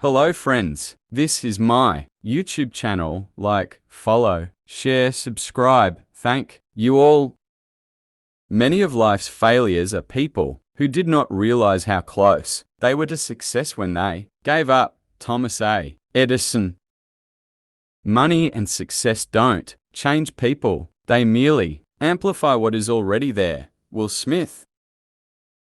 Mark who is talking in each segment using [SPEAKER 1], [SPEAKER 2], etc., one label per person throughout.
[SPEAKER 1] Hello friends, this is my YouTube channel. Like, follow, share, subscribe. Thank you all. Many of life's failures are people who did not realize how close they were to success when they gave up. Thomas A. Edison. Money and success don't change people, they merely amplify what is already there. Will Smith.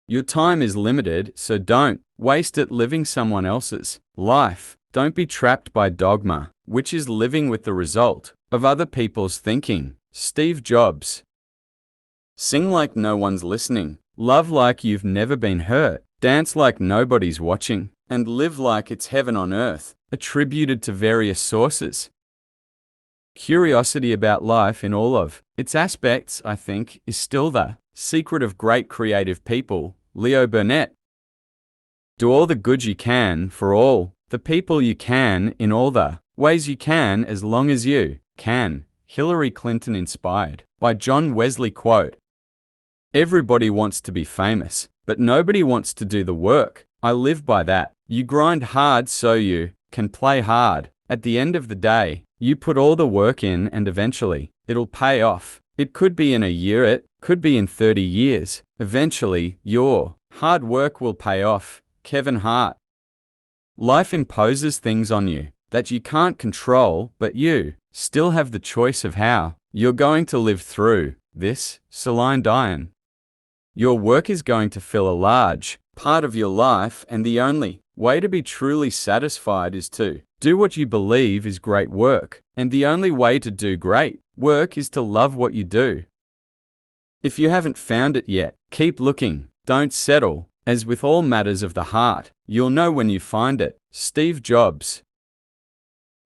[SPEAKER 1] Your time is limited, so don't waste it living someone else's life. Don't be trapped by dogma, which is living with the result of other people's thinking. Steve Jobs. Sing like no one's listening, love like you've never been hurt, dance like nobody's watching, and live like it's heaven on earth. Attributed to various sources. Curiosity about life in all of its aspects, I think, is still the secret of great creative people. Leo Burnett. Do all the good you can for all the people you can in all the ways you can as long as you can. Hillary Clinton. Inspired by John Wesley. Quote, everybody wants to be famous, but nobody wants to do the work. I live by that. You grind hard so you can play hard. At the end of the day, you put all the work in and eventually it'll pay off. It could be in a year, it could be in 30 years. Eventually, your hard work will pay off. Kevin Hart. Life imposes things on you that you can't control, but you still have the choice of how you're going to live through this. Celine Dion. Your work is going to fill a large part of your life, and the only way to be truly satisfied is to do what you believe is great work, and the only way to do great work is to love what you do. If you haven't found it yet, keep looking, don't settle, as with all matters of the heart, you'll know when you find it. Steve Jobs.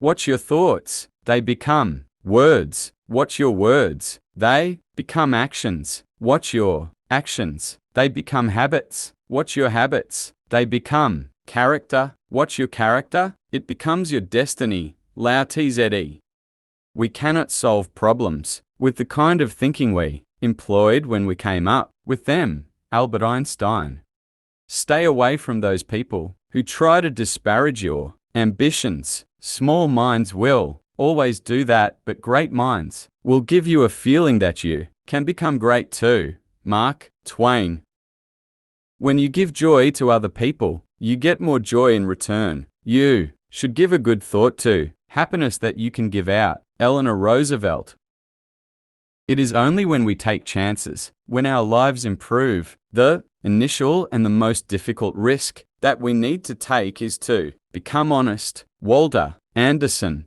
[SPEAKER 1] Watch your thoughts, they become words. Watch your words, they become actions. Watch your actions, they become habits. Watch your habits, they become character. Watch your character, it becomes your destiny. Lao Tze. We cannot solve problems with the kind of thinking we employed when we came up with them. Albert Einstein. Stay away from those people who try to disparage your ambitions. Small minds will always do that, but great minds will give you a feeling that you can become great too. Mark Twain. When you give joy to other people, you get more joy in return. You should give a good thought to happiness that you can give out. Eleanor Roosevelt. It is only when we take chances, when our lives improve. The initial and the most difficult risk that we need to take is to become honest. Walter Anderson.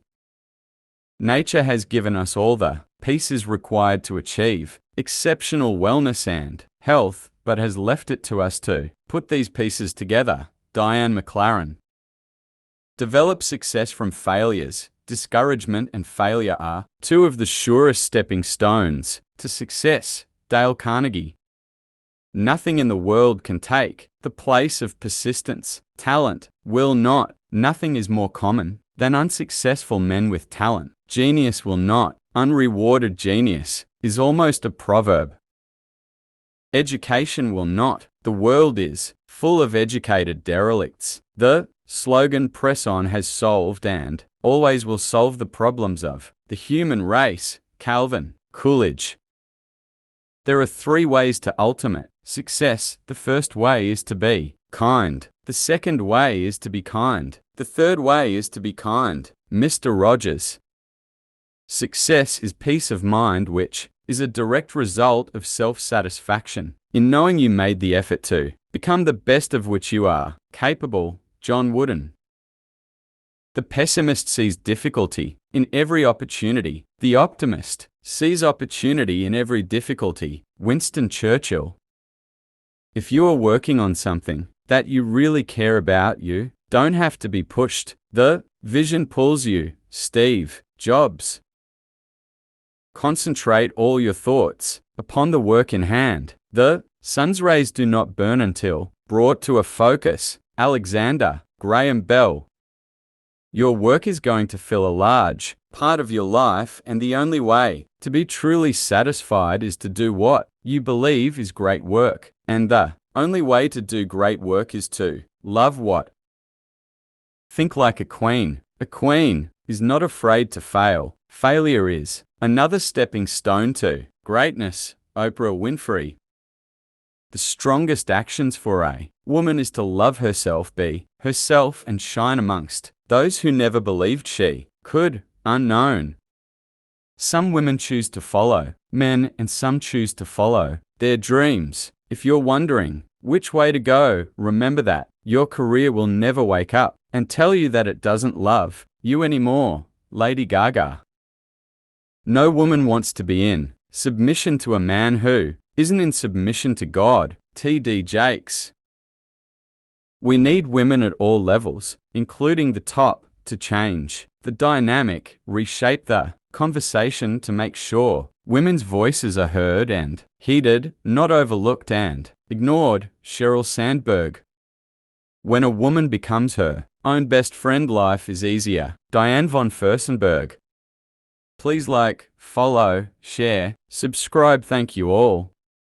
[SPEAKER 1] Nature has given us all the pieces required to achieve exceptional wellness and health, but has left it to us to put these pieces together. Diane McLaren. Develop success from failures. Discouragement and failure are two of the surest stepping stones to success. Dale Carnegie. Nothing in the world can take the place of persistence. Talent will not. Nothing is more common than unsuccessful men with talent. Genius will not. Unrewarded genius is almost a proverb. Education will not. The world is full of educated derelicts. The slogan "Press on" has solved and always will solve the problems of the human race. Calvin Coolidge. There are 3 ways to ultimate success. The first way is to be kind. The second way is to be kind. The third way is to be kind. Mr. Rogers. Success is peace of mind, which is a direct result of self-satisfaction in knowing you made the effort to become the best of which you are capable. John Wooden. The pessimist sees difficulty in every opportunity. The optimist sees opportunity in every difficulty. Winston Churchill. If you are working on something that you really care about, you don't have to be pushed. The vision pulls you. Steve Jobs. Concentrate all your thoughts upon the work in hand. The sun's rays do not burn until brought to a focus. Alexander Graham Bell. Your work is going to fill a large part of your life, and the only way to be truly satisfied is to do what you believe is great work, and the only way to do great work is to love what Think like a queen. A queen is not afraid to fail. Failure is another stepping stone to greatness. Oprah Winfrey. The strongest actions for a woman is to love herself, be herself, and shine amongst those who never believed she could. Unknown. Some women choose to follow men and some choose to follow their dreams. If you're wondering which way to go, remember that your career will never wake up and tell you that it doesn't love you anymore. Lady Gaga. No woman wants to be in submission to a man who isn't in submission to God. T.D. Jakes. We need women at all levels, including the top, to change the dynamic, reshape the conversation to make sure women's voices are heard and heeded, not overlooked and ignored. Sheryl Sandberg. When a woman becomes her own best friend, life is easier. Diane von Furstenberg. Please like, follow, share, subscribe. Thank you all.